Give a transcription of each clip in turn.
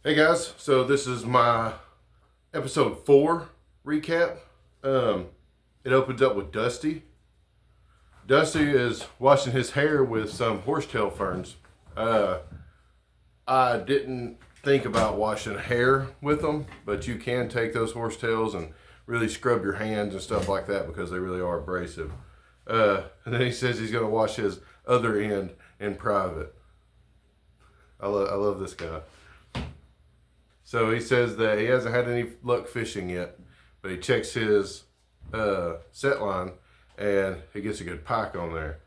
Hey guys, so this is my episode 4 recap. It opens up with Dusty. Dusty is washing his hair with some horsetail ferns. I didn't think about washing hair with them, but you can take those horsetails and really scrub your hands and stuff like that because they really are abrasive. And then he says he's going to wash his other end in private. I love this guy. So he says that he hasn't had any luck fishing yet, but he checks his set line and he gets a good pike on there.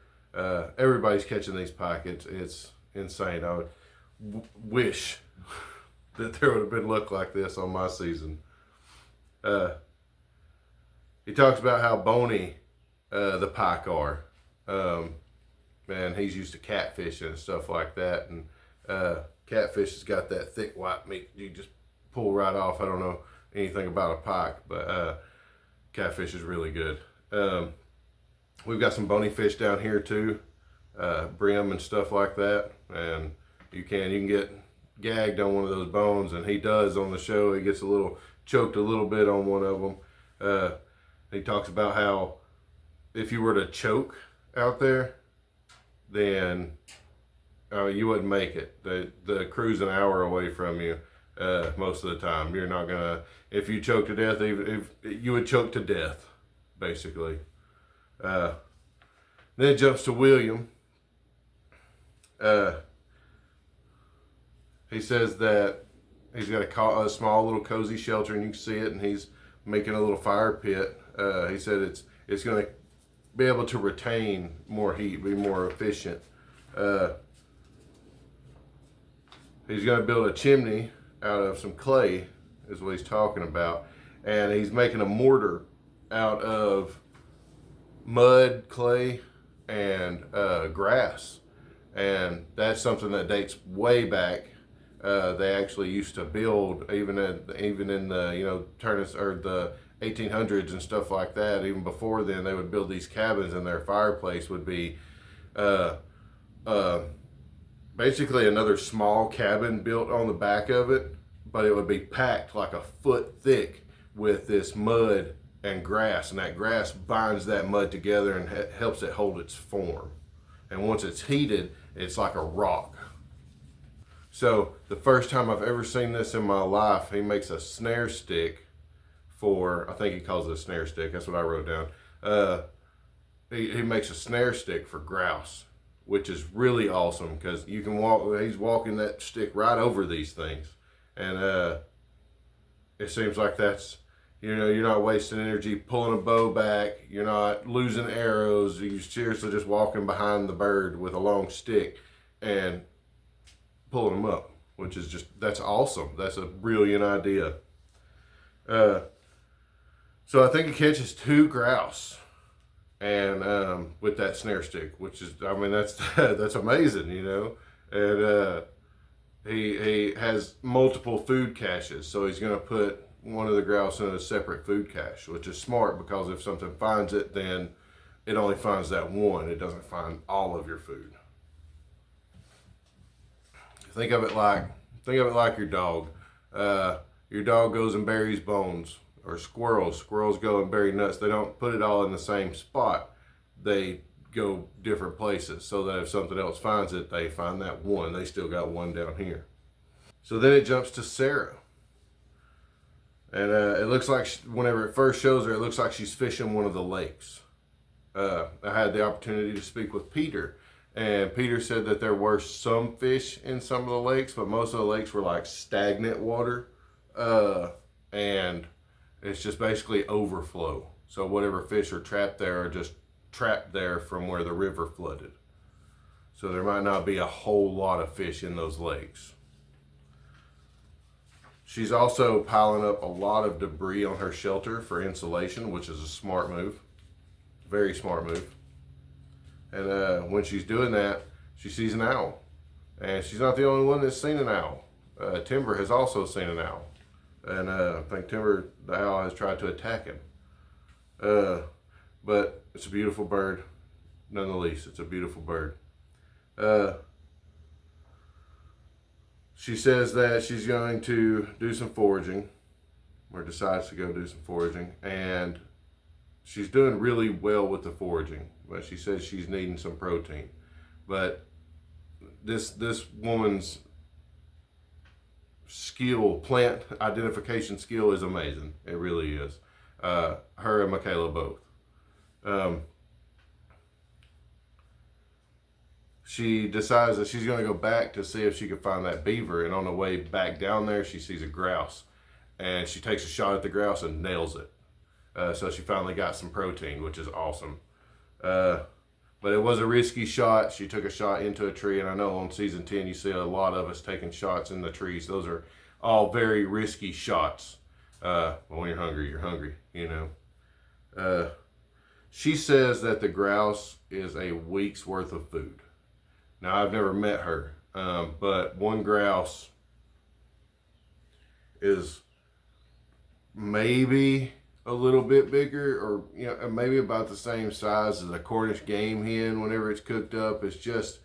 Everybody's catching these pike. It's insane. I would wish that there would have been luck like this on my season. He talks about how bony the pike are. And he's used to catfishing and stuff like that. And catfish has got that thick white meat you just pull right off. I don't know anything about a pike, but catfish is really good. We've got some bony fish down here too, brim and stuff like that, and you can get gagged on one of those bones, and he does on the show. He gets choked a little bit on one of them. He talks about how if you were to choke out there, then you wouldn't make it. The crew's an hour away from you most of the time. You're not gonna, if you choke to death, even if you would choke to death, basically. Then it jumps to William. He says that he's got a small little cozy shelter, and you can see it, and he's making a little fire pit. He said it's gonna be able to retain more heat, be more efficient. He's going to build a chimney out of some clay, is what he's talking about. And he's making a mortar out of mud, clay, and grass. And that's something that dates way back. They actually used to build, even in the the 1800s and stuff like that. Even before then, they would build these cabins, and their fireplace would be basically another small cabin built on the back of it, but it would be packed like a foot thick with this mud and grass, and that grass binds that mud together and helps it hold its form. And once it's heated, it's like a rock. So the first time I've ever seen this in my life, he makes a snare stick for, I think he calls it a snare stick, that's what I wrote down. He makes a snare stick for grouse, which is really awesome because you can he's walking that stick right over these things. And it seems like that's, you're not wasting energy pulling a bow back, you're not losing arrows, you're seriously just walking behind the bird with a long stick and pulling them up, which is that's awesome. That's a brilliant idea. So I think he catches 2 grouse, and with that snare stick, which is, I mean, that's amazing, And he has multiple food caches, so he's going to put one of the grouse in a separate food cache, which is smart because if something finds it, then it only finds that one. It doesn't find all of your food. Think of it like your dog. Your dog goes and buries bones. Or squirrels go and bury nuts. They don't put it all in the same spot. They go different places so that if something else finds it, they find that one. They still got one down here. So then it jumps to Sarah. And it looks like whenever it first shows her, it looks like she's fishing one of the lakes. I had the opportunity to speak with Peter. And Peter said that there were some fish in some of the lakes, but most of the lakes were like stagnant water. And it's just basically overflow. So whatever fish are trapped there are just trapped there from where the river flooded. So there might not be a whole lot of fish in those lakes. She's also piling up a lot of debris on her shelter for insulation, which is a smart move. Very smart move. And when she's doing that, she sees an owl. And she's not the only one that's seen an owl. Timber has also seen an owl. And I think Timber, the owl, has tried to attack him. But it's a beautiful bird, nonetheless. It's a beautiful bird. She says that she's going to do some foraging, or decides to go do some foraging, and she's doing really well with the foraging, but she says she's needing some protein. But this woman's skill, plant identification skill, is amazing. It really is. Her and Michaela both. She decides that she's going to go back to see if she can find that beaver, and on the way back down there, she sees a grouse, and she takes a shot at the grouse and nails it. So she finally got some protein, which is awesome. But it was a risky shot. She took a shot into a tree, and I know on season 10 you see a lot of us taking shots in the trees. Those are all very risky shots. But when you're hungry, you know. She says that the grouse is a week's worth of food. Now, I've never met her, but one grouse is maybe a little bit bigger, or maybe about the same size as a Cornish game hen. Whenever it's cooked up, it's just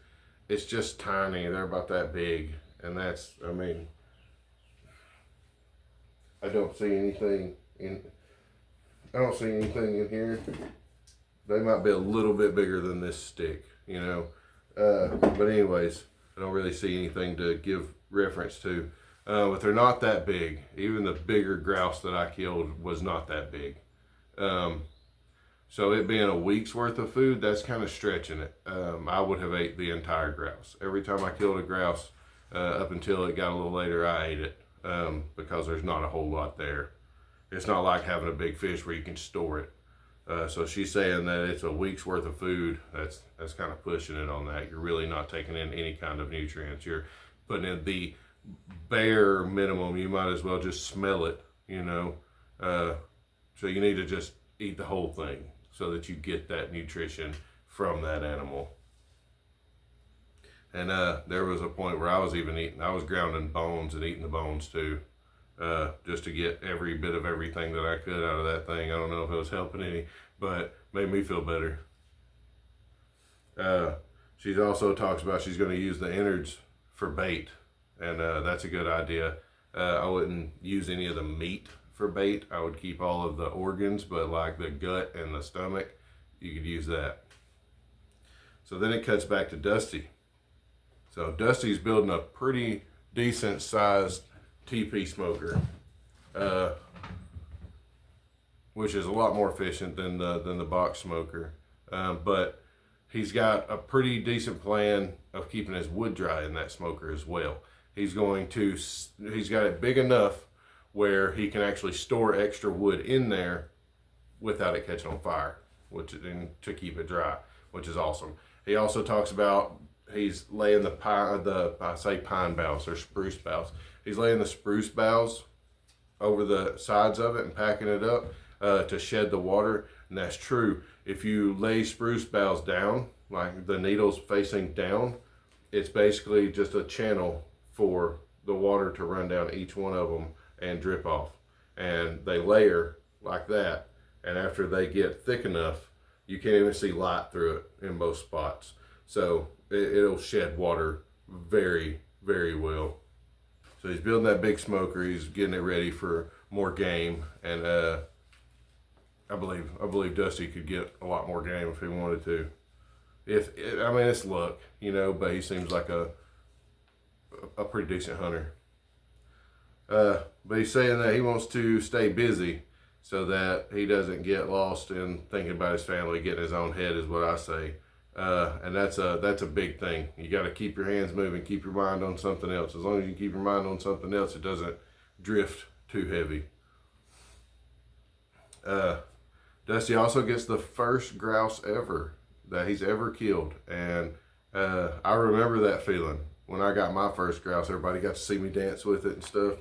tiny. They're about that big, and that's, I mean, I don't see anything in here. They might be a little bit bigger than this stick, you know. But anyways, I don't really see anything to give reference to. But they're not that big. Even the bigger grouse that I killed was not that big. So it being a week's worth of food, that's kind of stretching it. I would have ate the entire grouse. Every time I killed a grouse, up until it got a little later, I ate it, because there's not a whole lot there. It's not like having a big fish where you can store it. So she's saying that it's a week's worth of food. That's kind of pushing it on that. You're really not taking in any kind of nutrients. You're putting in the bare minimum. You might as well just smell it, you know. So you need to just eat the whole thing so that you get that nutrition from that animal. And there was a point where I was grounding bones and eating the bones too. Just to get every bit of everything that I could out of that thing. I don't know if it was helping any, but made me feel better. She also talks about she's going to use the innards for bait, and that's a good idea. I wouldn't use any of the meat for bait. I would keep all of the organs, but like the gut and the stomach, you could use that. So then it cuts back to Dusty. So Dusty's building a pretty decent sized TP smoker, which is a lot more efficient than the box smoker, but he's got a pretty decent plan of keeping his wood dry in that smoker as well. He's got it big enough where he can actually store extra wood in there without it catching on fire, to keep it dry, which is awesome. He also talks about he's laying pine boughs or spruce boughs. He's laying the spruce boughs over the sides of it and packing it up to shed the water. And that's true. If you lay spruce boughs down, like the needles facing down, it's basically just a channel for the water to run down each one of them and drip off. And they layer like that. And after they get thick enough, you can't even see light through it in most spots. So it'll shed water very, very well. So he's building that big smoker. He's getting it ready for more game, and I believe Dusty could get a lot more game if he wanted to. It's luck, you know, but he seems like a pretty decent hunter. But he's saying that he wants to stay busy so that he doesn't get lost in thinking about his family, getting his own head, is what I say. And that's a big thing. You got to keep your hands moving, keep your mind on something else. As long as you keep your mind on something else, it doesn't drift too heavy. Dusty also gets the first grouse ever that he's ever killed, and I remember that feeling when I got my first grouse. Everybody got to see me dance with it and stuff.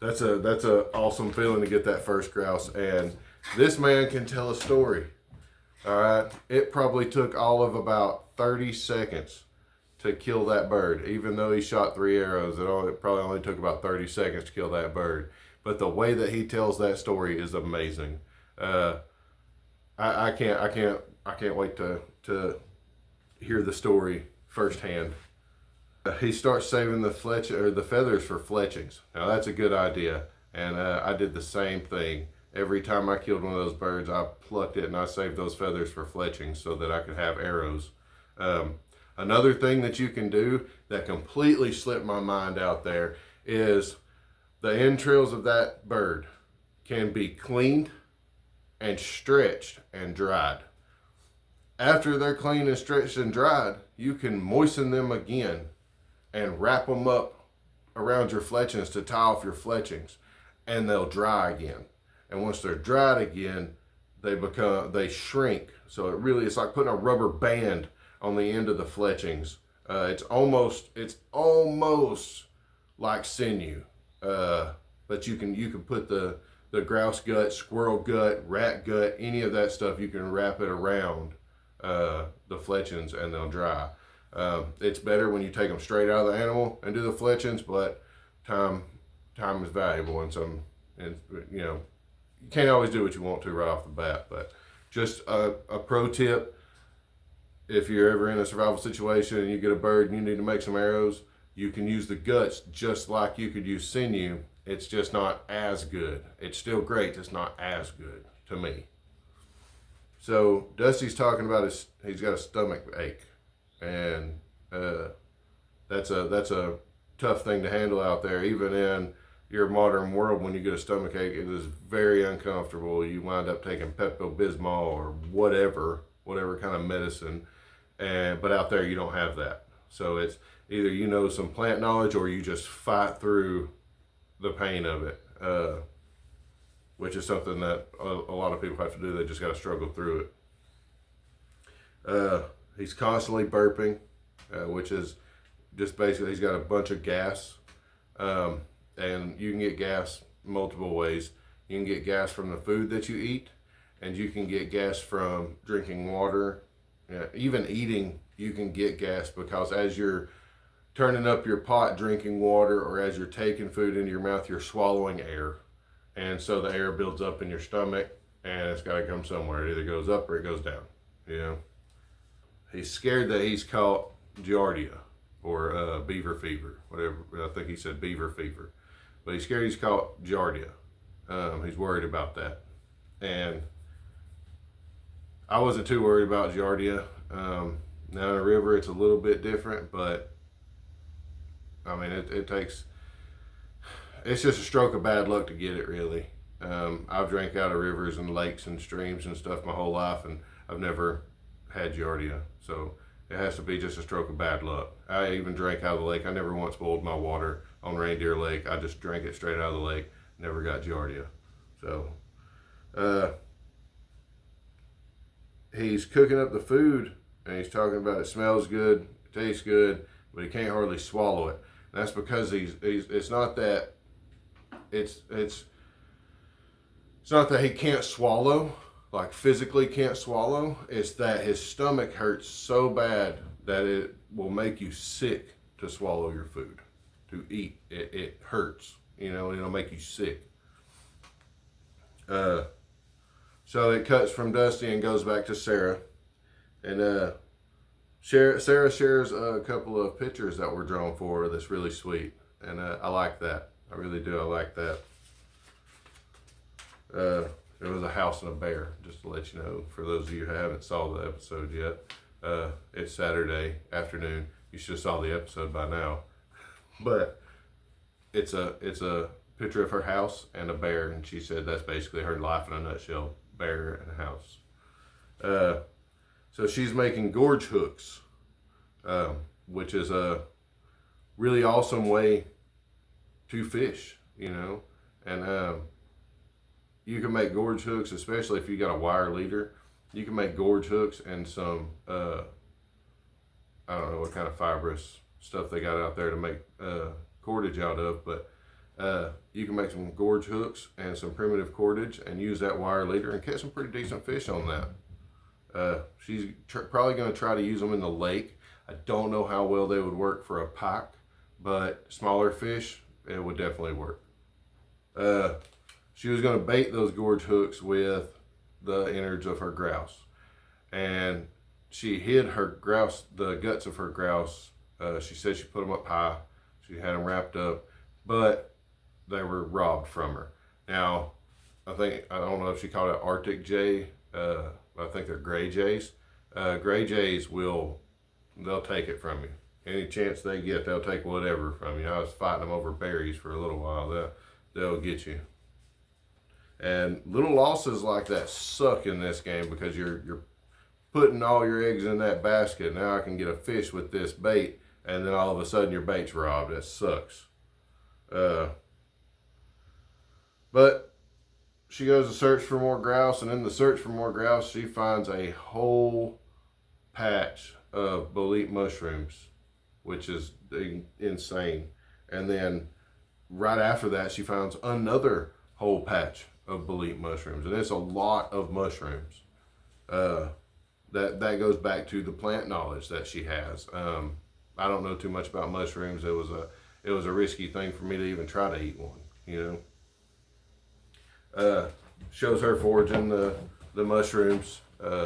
That's a awesome feeling to get that first grouse, and this man can tell a story. All right, it probably took all of about 30 seconds to kill that bird. Even though he shot 3 arrows, it probably only took about 30 seconds to kill that bird. But the way that he tells that story is amazing. I can't wait to hear the story firsthand. He starts saving the the feathers for fletchings. Now that's a good idea, and I did the same thing. Every time I killed one of those birds, I plucked it and I saved those feathers for fletchings so that I could have arrows. Another thing that you can do that completely slipped my mind out there is the entrails of that bird can be cleaned and stretched and dried. After they're cleaned and stretched and dried, you can moisten them again and wrap them up around your fletchings to tie off your fletchings, and they'll dry again. And once they're dried again, they shrink. So it's like putting a rubber band on the end of the fletchings. It's almost like sinew, but you can put the grouse gut, squirrel gut, rat gut, any of that stuff. You can wrap it around the fletchings and they'll dry. It's better when you take them straight out of the animal and do the fletchings, but time is valuable, and you can't always do what you want to right off the bat. But just a pro tip: if you're ever in a survival situation and you get a bird and you need to make some arrows, you can use the guts just like you could use sinew. It's just not as good. It's still great, it's not as good to me. So Dusty's talking about he's got a stomach ache, and that's a tough thing to handle out there. Even in your modern world, when you get a stomach ache, it is very uncomfortable. You wind up taking Pepto-Bismol or whatever kind of medicine, but out there you don't have that. So it's either some plant knowledge or you just fight through the pain of it, which is something that a lot of people have to do. They just got to struggle through it. He's constantly burping, which is just basically he's got a bunch of gas, and you can get gas multiple ways. You can get gas from the food that you eat, and you can get gas from drinking water. Even eating, you can get gas, because as you're turning up your pot drinking water, or as you're taking food into your mouth, you're swallowing air, and so the air builds up in your stomach, and it's got to come somewhere. It either goes up or it goes down. He's scared that he's caught giardia or beaver fever, whatever. I think he said beaver fever, but he's scared he's caught giardia. He's worried about that, and I wasn't too worried about giardia. Now in a river, it's a little bit different, but I mean, it's just a stroke of bad luck to get it, really. I've drank out of rivers and lakes and streams and stuff my whole life, and I've never had giardia. So it has to be just a stroke of bad luck. I even drank out of the lake. I never once boiled my water on Reindeer Lake. I just drank it straight out of the lake. Never got giardia. So he's cooking up the food, and he's talking about it smells good, it tastes good, but he can't hardly swallow it. And that's because it's not that it's not that he can't swallow, like physically can't swallow. It's that his stomach hurts so bad that it will make you sick to swallow your food, to eat. It hurts, it'll make you sick. So it cuts from Dusty and goes back to Sarah, and Sarah shares a couple of pictures that were drawn for her that's really sweet, and I like that. I really do. I like that. There was a house and a bear, just to let you know, for those of you who haven't saw the episode yet. It's Saturday afternoon. You should have saw the episode by now. But it's a picture of her house and a bear, and she said that's basically her life in a nutshell: bear and a house. So she's making gorge hooks, which is a really awesome way to fish, and you can make gorge hooks, especially if you got a wire leader. You can make gorge hooks and some, I don't know what kind of fibrous stuff they got out there to make cordage out of, but you can make some gorge hooks and some primitive cordage and use that wire leader and catch some pretty decent fish on that. She's probably going to try to use them in the lake. I don't know how well they would work for a pike, but smaller fish, it would definitely work. She was going to bait those gorge hooks with the innards of her grouse, and she hid the guts of her grouse She said she put them up high. She had them wrapped up, but they were robbed from her. Now, I don't know if she called it Arctic jay. I think they're gray jays. Gray jays they'll take it from you. Any chance they get, they'll take whatever from you. I was fighting them over berries for a little while. They'll get you. And little losses like that suck in this game because you're putting all your eggs in that basket. Now I can get a fish with this bait, and then all of a sudden your bait's robbed. That sucks. But she goes to search for more grouse, and in the search for more grouse, she finds a whole patch of bolete mushrooms, which is insane. And then right after that, she finds another whole patch of bolete mushrooms, and it's a lot of mushrooms. That goes back to the plant knowledge that she has. I don't know too much about mushrooms. It was a risky thing for me to even try to eat one, you know. Shows her foraging the mushrooms,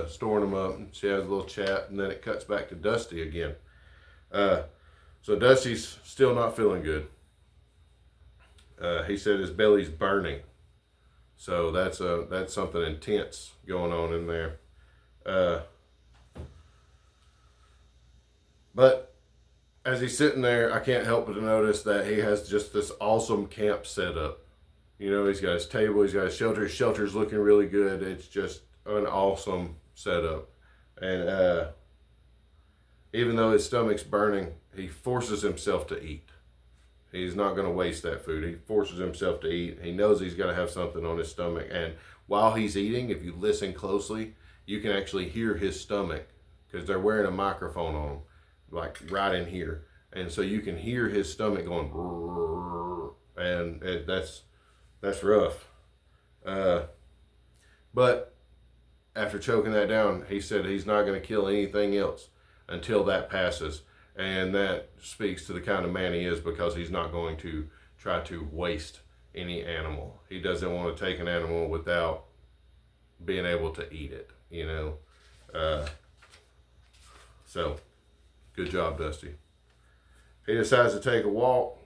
storing them up, and she has a little chat, and then it cuts back to Dusty again. So Dusty's still not feeling good. He said his belly's burning. So that's something intense going on in there. But as he's sitting there, I can't help but to notice that he has just this awesome camp set up. You know, he's got his table, he's got his shelter. His shelter's looking really good. It's just an awesome setup. And even though his stomach's burning, he forces himself to eat. He's not going to waste that food. He forces himself to eat. He knows he's got to have something on his stomach. And while he's eating, if you listen closely, you can actually hear his stomach because they're wearing a microphone on him, like right in here. And so you can hear his stomach going, and that's rough. But after choking that down, he said he's not going to kill anything else until that passes. And that speaks to the kind of man he is, because he's not going to try to waste any animal. He doesn't want to take an animal without being able to eat it, you know. So, good job, Dusty. He decides to take a walk,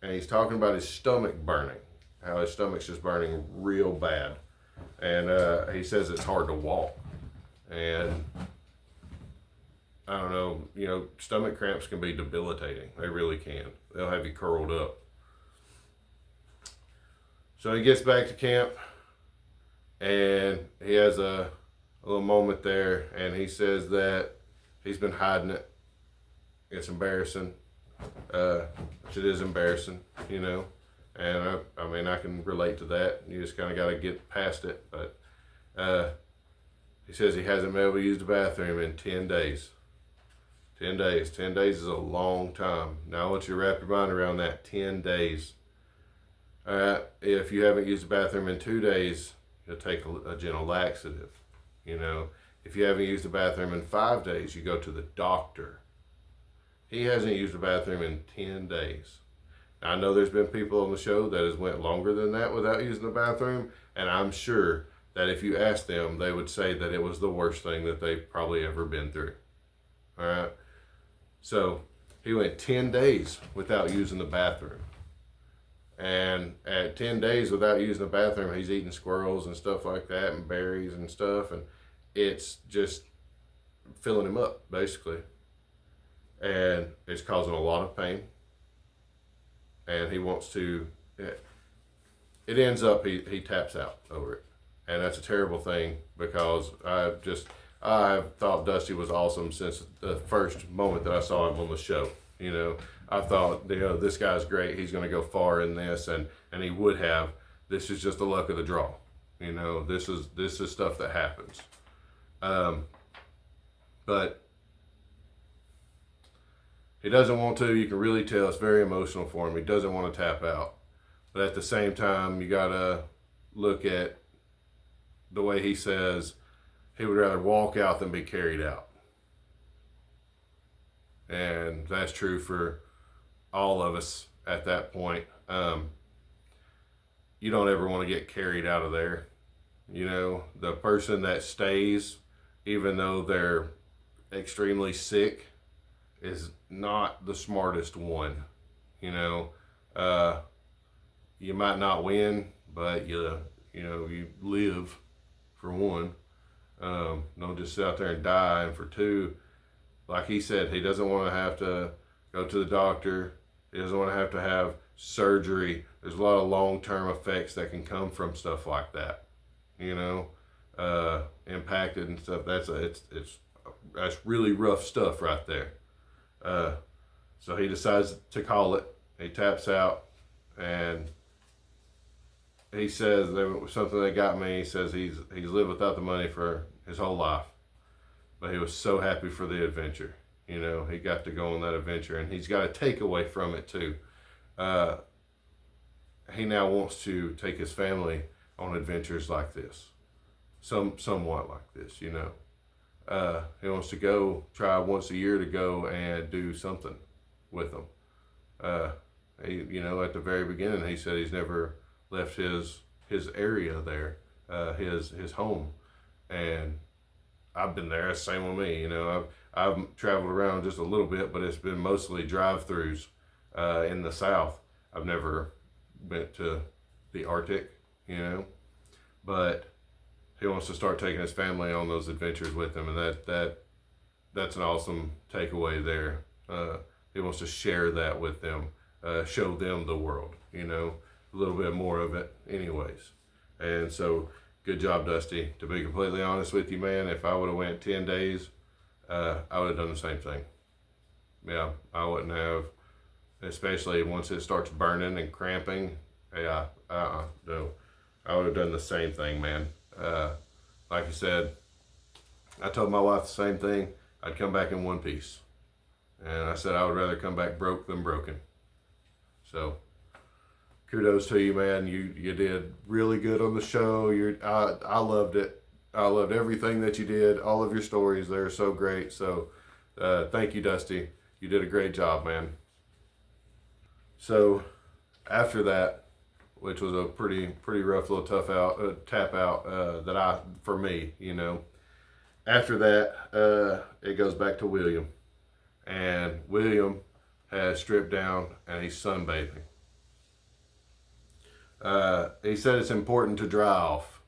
and he's talking about his stomach burning, how his stomach's just burning real bad. And he says it's hard to walk. And I don't know, you know, stomach cramps can be debilitating. They really can. They'll have you curled up. So he gets back to camp, and he has a little moment there, and he says that he's been hiding it. It's embarrassing. Which it is embarrassing, you know. And I mean, I can relate to that. You just kind of got to get past it. But he says he hasn't been able to use the bathroom in 10 days. 10 days. 10 days is a long time. Now I want you to wrap your mind around that. 10 days. All right. If you haven't used the bathroom in 2 days, you'll take a gentle laxative. You know, if you haven't used the bathroom in 5 days, you go to the doctor. He hasn't used the bathroom in 10 days. Now, I know there's been people on the show that has went longer than that without using the bathroom, and I'm sure that if you ask them, they would say that it was the worst thing that they've probably ever been through. All right. So he went 10 days without using the bathroom. And at 10 days without using the bathroom, he's eating squirrels and stuff like that and berries and stuff. And it's just filling him up, basically. And it's causing a lot of pain. And he wants to, it ends up, he taps out over it. And that's a terrible thing, because I've thought Dusty was awesome since the first moment that I saw him on the show. You know, I thought, you know, this guy's great. He's going to go far in this, and he would have. This is just the luck of the draw. You know, this is stuff that happens. But he doesn't want to. You can really tell it's very emotional for him. He doesn't want to tap out. But at the same time, you got to look at the way he says he would rather walk out than be carried out. And that's true for all of us at that point. You don't ever want to get carried out of there. You know, the person that stays, even though they're extremely sick, is not the smartest one. You know, you might not win, but you live, for one. Don't just sit out there and die. And for two, like he said, he doesn't want to have to go to the doctor. He doesn't want to have surgery. There's a lot of long-term effects that can come from stuff like that. Impacted and stuff. That's really rough stuff right there. So he decides to call it. He taps out, and he says there was something that got me. He says he's lived without the money for his whole life, but he was so happy for the adventure. He got to go on that adventure, and he's got a takeaway from it too. He now wants to take his family on adventures like this, somewhat like this. He wants to try once a year to go and do something with them. At the very beginning, he said he's never left his area there, his home, and I've been there. Same with me. I've traveled around just a little bit, but it's been mostly drive-throughs in the South. I've never been to the Arctic, but he wants to start taking his family on those adventures with him, and that's an awesome takeaway there. He wants to share that with them, show them the world, a little bit more of it anyways. And so, good job, Dusty. To be completely honest with you, man, if I would have went 10 days, I would have done the same thing. Yeah, I wouldn't have, especially once it starts burning and cramping. Yeah, no, I would have done the same thing, man. Like I said, I told my wife the same thing. I'd come back in one piece. And I said I would rather come back broke than broken. So, kudos to you, man. You did really good on the show. I loved it. I loved everything that you did. All of your stories, they're so great. So, thank you, Dusty. You did a great job, man. So, after that, which was a pretty rough little tap out for me. After that, it goes back to William, and William has stripped down and he's sunbathing. He said it's important to dry off,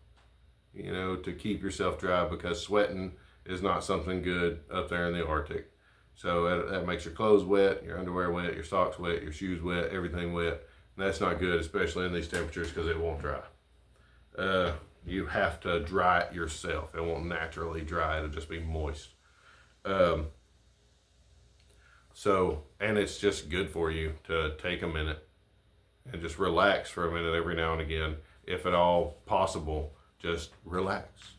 to keep yourself dry, because sweating is not something good up there in the Arctic. So that makes your clothes wet, your underwear wet, your socks wet, your shoes wet, everything wet. And that's not good, especially in these temperatures, because it won't dry. You have to dry it yourself. It won't naturally dry. It'll just be moist. And it's just good for you to take a minute and just relax for a minute every now and again. If at all possible, just relax.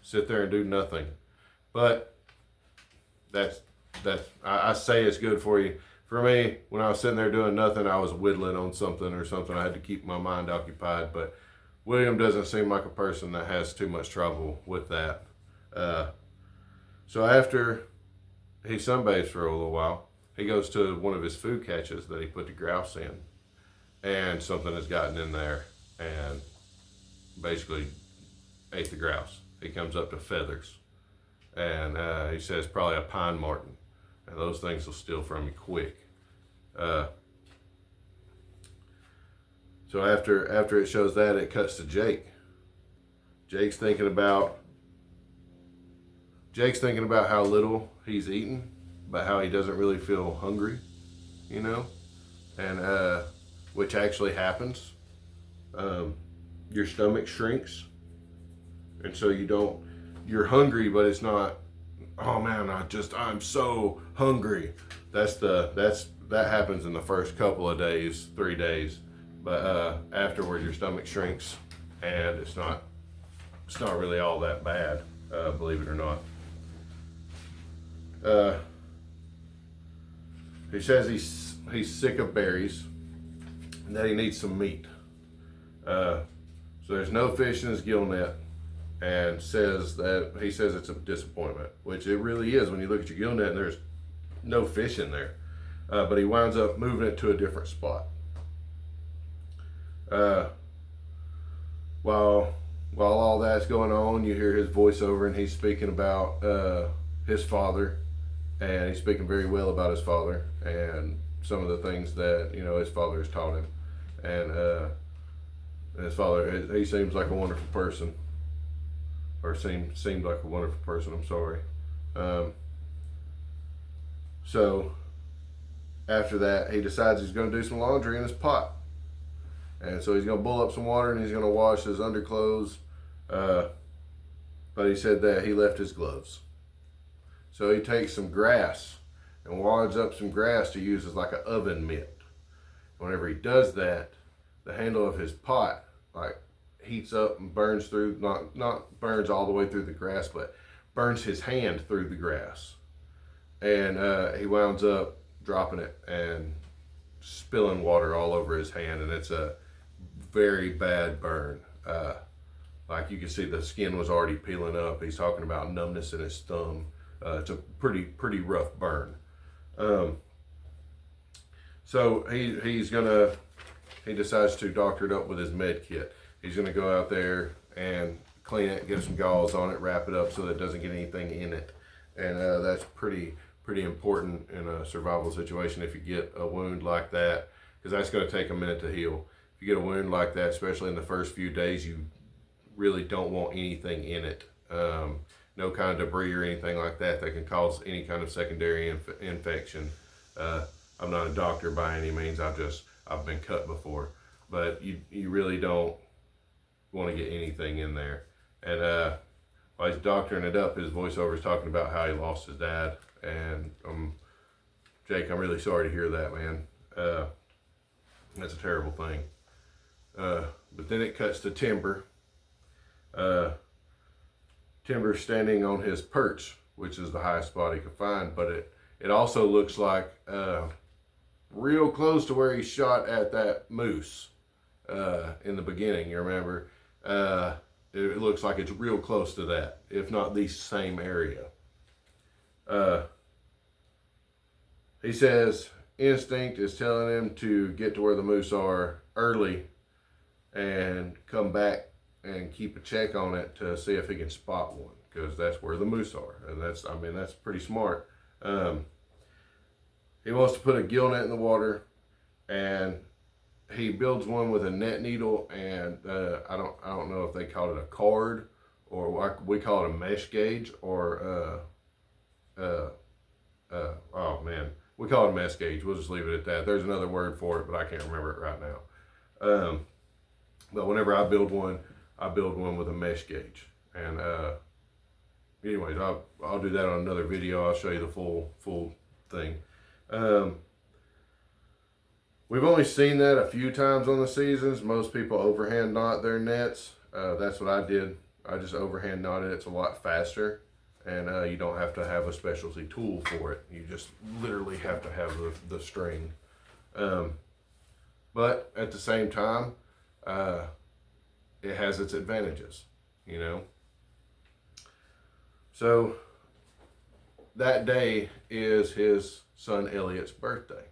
Sit there and do nothing. But I say it's good for you. For me, when I was sitting there doing nothing, I was whittling on something or something. I had to keep my mind occupied. But William doesn't seem like a person that has too much trouble with that. So after he sunbathes for a little while, he goes to one of his food catches that he put the grouse in, and something has gotten in there and basically ate the grouse. He comes up to feathers, and he says probably a pine marten, and those things will steal from you quick. So after it shows that, it cuts to Jake. Jake's thinking about how little he's eaten, but how he doesn't really feel hungry, and which actually happens. Your stomach shrinks, and so you're hungry, but it's not, oh man, I'm so hungry. That happens in the first couple of days, 3 days, but afterward your stomach shrinks, and it's not really all that bad, believe it or not. He says he's sick of berries and that he needs some meat. So there's no fish in his gill net, and he says it's a disappointment, which it really is when you look at your gill net and there's no fish in there. But he winds up moving it to a different spot. While all that's going on, you hear his voiceover, and he's speaking about his father and he's speaking very well about his father and some of the things that his father has taught him, and his father, he seems like a wonderful person, or seemed like a wonderful person. I'm sorry. So after that, he decides he's going to do some laundry in his pot, and so he's going to boil up some water and he's going to wash his underclothes. But he said that he left his gloves. So he takes some grass and wads up some grass to use as like an oven mitt. Whenever he does that, the handle of his pot like heats up and burns through, not burns all the way through the grass, but burns his hand through the grass. And he wounds up dropping it and spilling water all over his hand, and it's a very bad burn. Like you can see the skin was already peeling up. He's talking about numbness in his thumb. It's a pretty rough burn. So he decides to doctor it up with his med kit. He's gonna go out there and clean it, get some gauze on it, wrap it up so that it doesn't get anything in it. And that's pretty important in a survival situation if you get a wound like that, because that's gonna take a minute to heal. If you get a wound like that, especially in the first few days, you really don't want anything in it. No kind of debris or anything like that can cause any kind of secondary infection. I'm not a doctor by any means. I've been cut before, but you really don't want to get anything in there. And while he's doctoring it up, his voiceover is talking about how he lost his dad. And Jake, I'm really sorry to hear that, man. That's a terrible thing. But then it cuts to Timber. Timber standing on his perch, which is the highest spot he could find, but it also looks like real close to where he shot at that moose in the beginning. You remember? It looks like it's real close to that, if not the same area. He says instinct is telling him to get to where the moose are early and come back and keep a check on it to see if he can spot one, because that's where the moose are. And that's pretty smart. He wants to put a gill net in the water, and he builds one with a net needle, and I don't know if they call it a card, or we call it a mesh gauge, or oh man, we call it a mesh gauge. We'll just leave it at that. There's another word for it, but I can't remember it right now. But whenever I build one with a mesh gauge. And anyways, I'll do that on another video. I'll show you the full thing. We've only seen that a few times on the seasons. Most people overhand knot their nets. That's what I did. I just overhand knotted. It's a lot faster, and you don't have to have a specialty tool for it. You just literally have to have the string. But at the same time, it has its advantages, So that day is his son Elliot's birthday.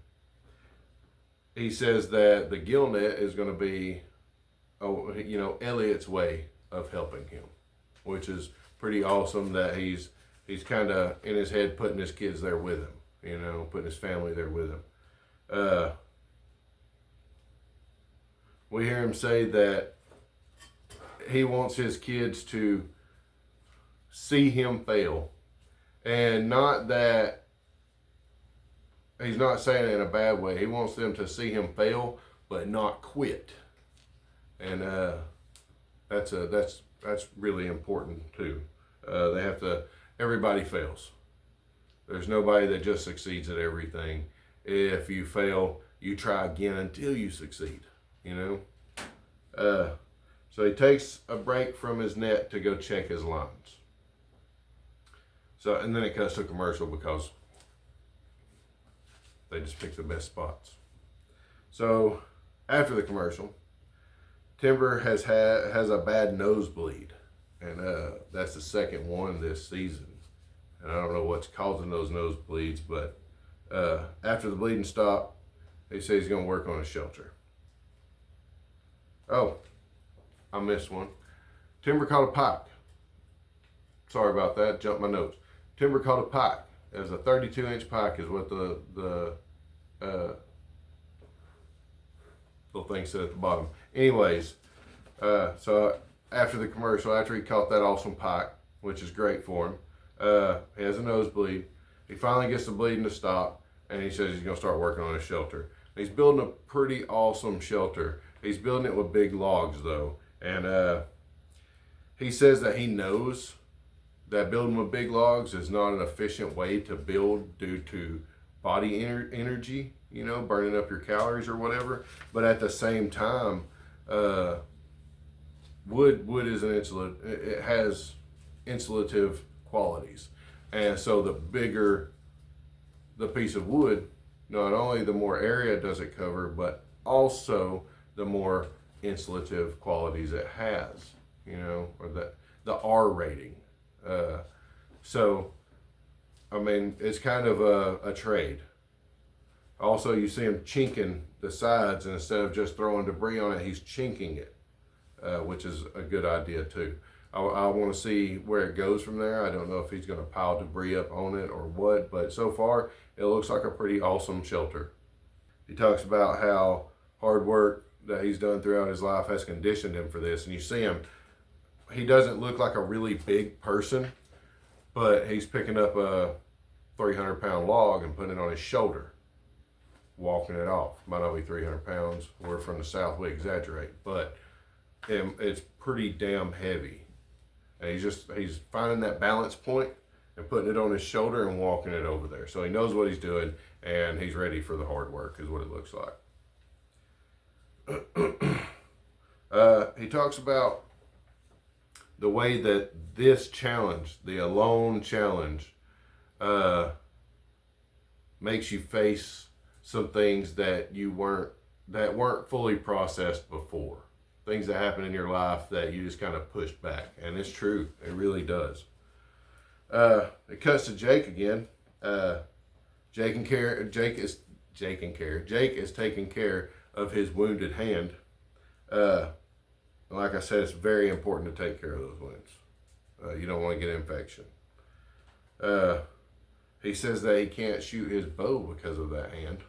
He says that the gill net is going to be, Elliot's way of helping him, which is pretty awesome. That he's kind of in his head putting his kids there with him, putting his family there with him. We hear him say that he wants his kids to see him fail, and not that he's not saying it in a bad way. He wants them to see him fail, but not quit. And that's really important too. Everybody fails. There's nobody that just succeeds at everything. If you fail, you try again until you succeed, So he takes a break from his net to go check his lines. And then it cuts to commercial because they just pick the best spots. So after the commercial, Timber has a bad nosebleed, and that's the second one this season. And I don't know what's causing those nosebleeds, but after the bleeding stopped, he says he's going to work on a shelter. Oh, I missed one. Timber caught a pike. Sorry about that, jumped my notes. Timber caught a pike, As a 32-inch pike is what the little thing said at the bottom. Anyways, so after the commercial, after he caught that awesome pike, which is great for him, he has a nosebleed. He finally gets the bleeding to stop, and he says he's going to start working on his shelter. He's building a pretty awesome shelter. He's building it with big logs, though, and he says that he knows that building with big logs is not an efficient way to build due to body energy, you know, burning up your calories or whatever. But at the same time, wood is an insulate. It has insulative qualities, and so the bigger the piece of wood, not only the more area does it cover, but also the more insulative qualities it has, you know, or the R rating. So, I mean, it's kind of a trade. Also, you see him chinking the sides, and instead of just throwing debris on it, he's chinking it, which is a good idea too. I want to see where it goes from there. I don't know if he's going to pile debris up on it or what, but so far it looks like a pretty awesome shelter. He talks about how hard work that he's done throughout his life has conditioned him for this. And you see him, he doesn't look like a really big person, but he's picking up a 300-pound log and putting it on his shoulder, walking it off. Might not be 300 pounds. We're from the South, we exaggerate, but it's pretty damn heavy. And he's finding that balance point and putting it on his shoulder and walking it over there. So he knows what he's doing, and he's ready for the hard work, is what it looks like. He talks about the way that this challenge, the alone challenge, makes you face some things that weren't fully processed before. Things that happen in your life that you just kind of push back. And it's true. It really does. It cuts to Jake again. Jake is taking care of his wounded hand. Like I said, it's very important to take care of those wounds. You don't want to get infection. He says that he can't shoot his bow because of that hand.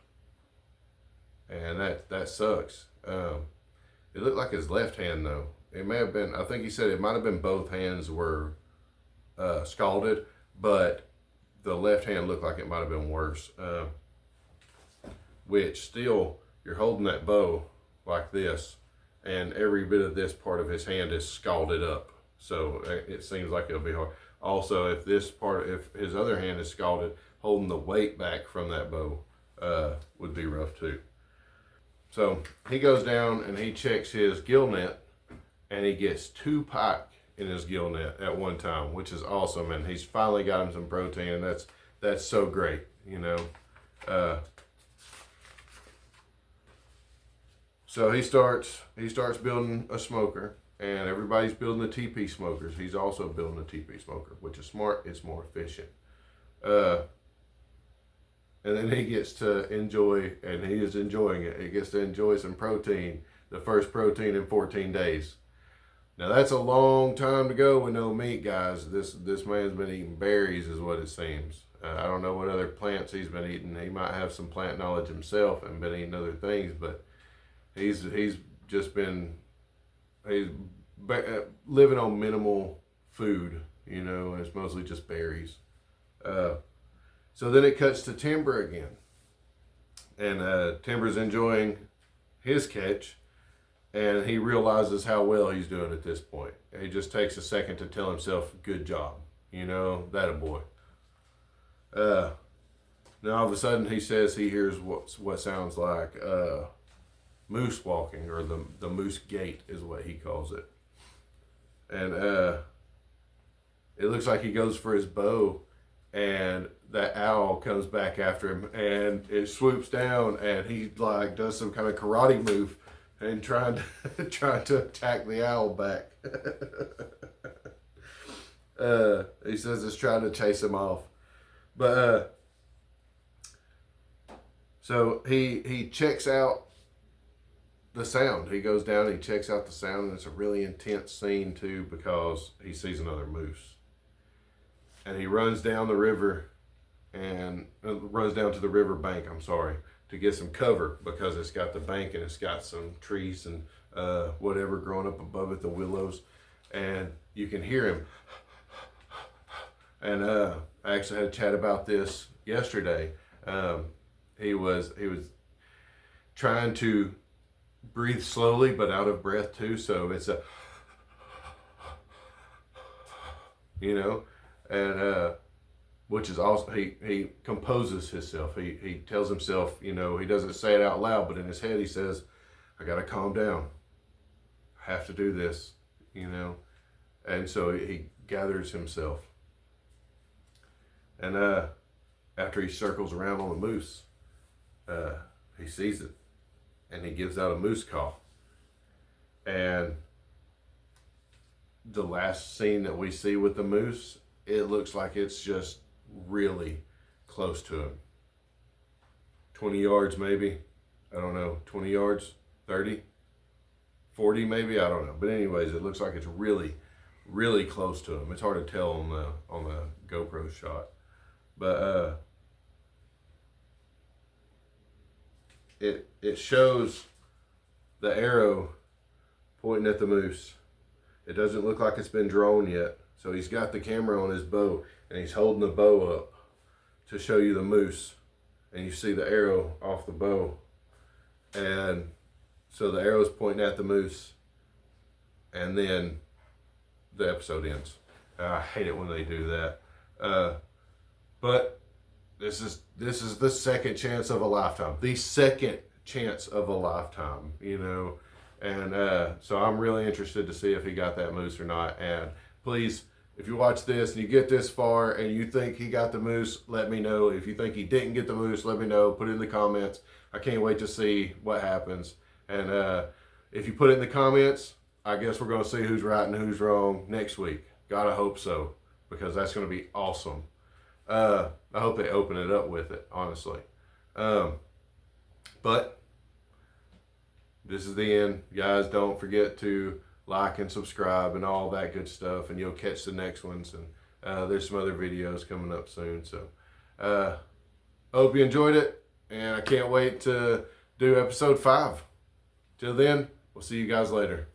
And that sucks. It looked like his left hand, though. It may have been, I think he said it might have been both hands were scalded, but the left hand looked like it might have been worse. Which still, you're holding that bow like this, and every bit of this part of his hand is scalded up. So it seems like it'll be hard. Also, if his other hand is scalded, holding the weight back from that bow would be rough too. So he goes down and he checks his gill net, and he gets 2 pike in his gill net at one time, which is awesome. And he's finally got him some protein, and that's so great, you know. So he starts building a smoker, and everybody's building the TP smokers. He's also building a TP smoker, which is smart. It's more efficient. And then he gets to enjoy, and he is enjoying it. He gets to enjoy some protein, the first protein in 14 days. Now that's a long time to go with no meat, guys. This man's been eating berries, is what it seems. I don't know what other plants he's been eating. He might have some plant knowledge himself and been eating other things, but he's living on minimal food, you know, and it's mostly just berries. So then it cuts to Timber again, and Timber's enjoying his catch, and he realizes how well he's doing at this point. He just takes a second to tell himself, good job, you know, that a boy. Now all of a sudden he says he hears what sounds like moose walking, or the moose gate is what he calls it. And it looks like he goes for his bow, and that owl comes back after him, and it swoops down, and he like does some kind of karate move and trying to attack the owl back. He says it's trying to chase him off. But so he checks out the sound. He goes down and he checks out the sound, and it's a really intense scene too, because he sees another moose. And he runs down the river, and it runs down to the river bank, I'm sorry, to get some cover, because it's got the bank and it's got some trees and whatever growing up above it, the willows, and you can hear him. And I actually had a chat about this yesterday. He was trying to breathe slowly but out of breath too, so it's a, you know, and which is also, he composes himself. He tells himself, you know, he doesn't say it out loud, but in his head he says, I gotta calm down, I have to do this, you know. And so he gathers himself, and after he circles around on the moose, he sees it, and he gives out a moose call. And the last scene that we see with the moose, it looks like it's just really close to him. 20 yards maybe, I don't know, 20 yards, 30, 40 maybe, I don't know. But anyways, it looks like it's really, really close to him. It's hard to tell on the GoPro shot. But it shows the arrow pointing at the moose. It doesn't look like it's been drawn yet. So he's got the camera on his bow, and he's holding the bow up to show you the moose. And you see the arrow off the bow. And so the arrow's pointing at the moose. And then the episode ends. I hate it when they do that. But this is the second chance of a lifetime. The second chance of a lifetime, you know. And so I'm really interested to see if he got that moose or not. And please, if you watch this and you get this far and you think he got the moose, let me know. If you think he didn't get the moose, let me know. Put it in the comments. I can't wait to see what happens. And if you put it in the comments, I guess we're going to see who's right and who's wrong next week. Gotta hope so, because that's going to be awesome. I hope they open it up with it, honestly. But this is the end. Guys, don't forget to like and subscribe and all that good stuff, and you'll catch the next ones. And there's some other videos coming up soon. So I hope you enjoyed it, and I can't wait to do episode 5. Till then, we'll see you guys later.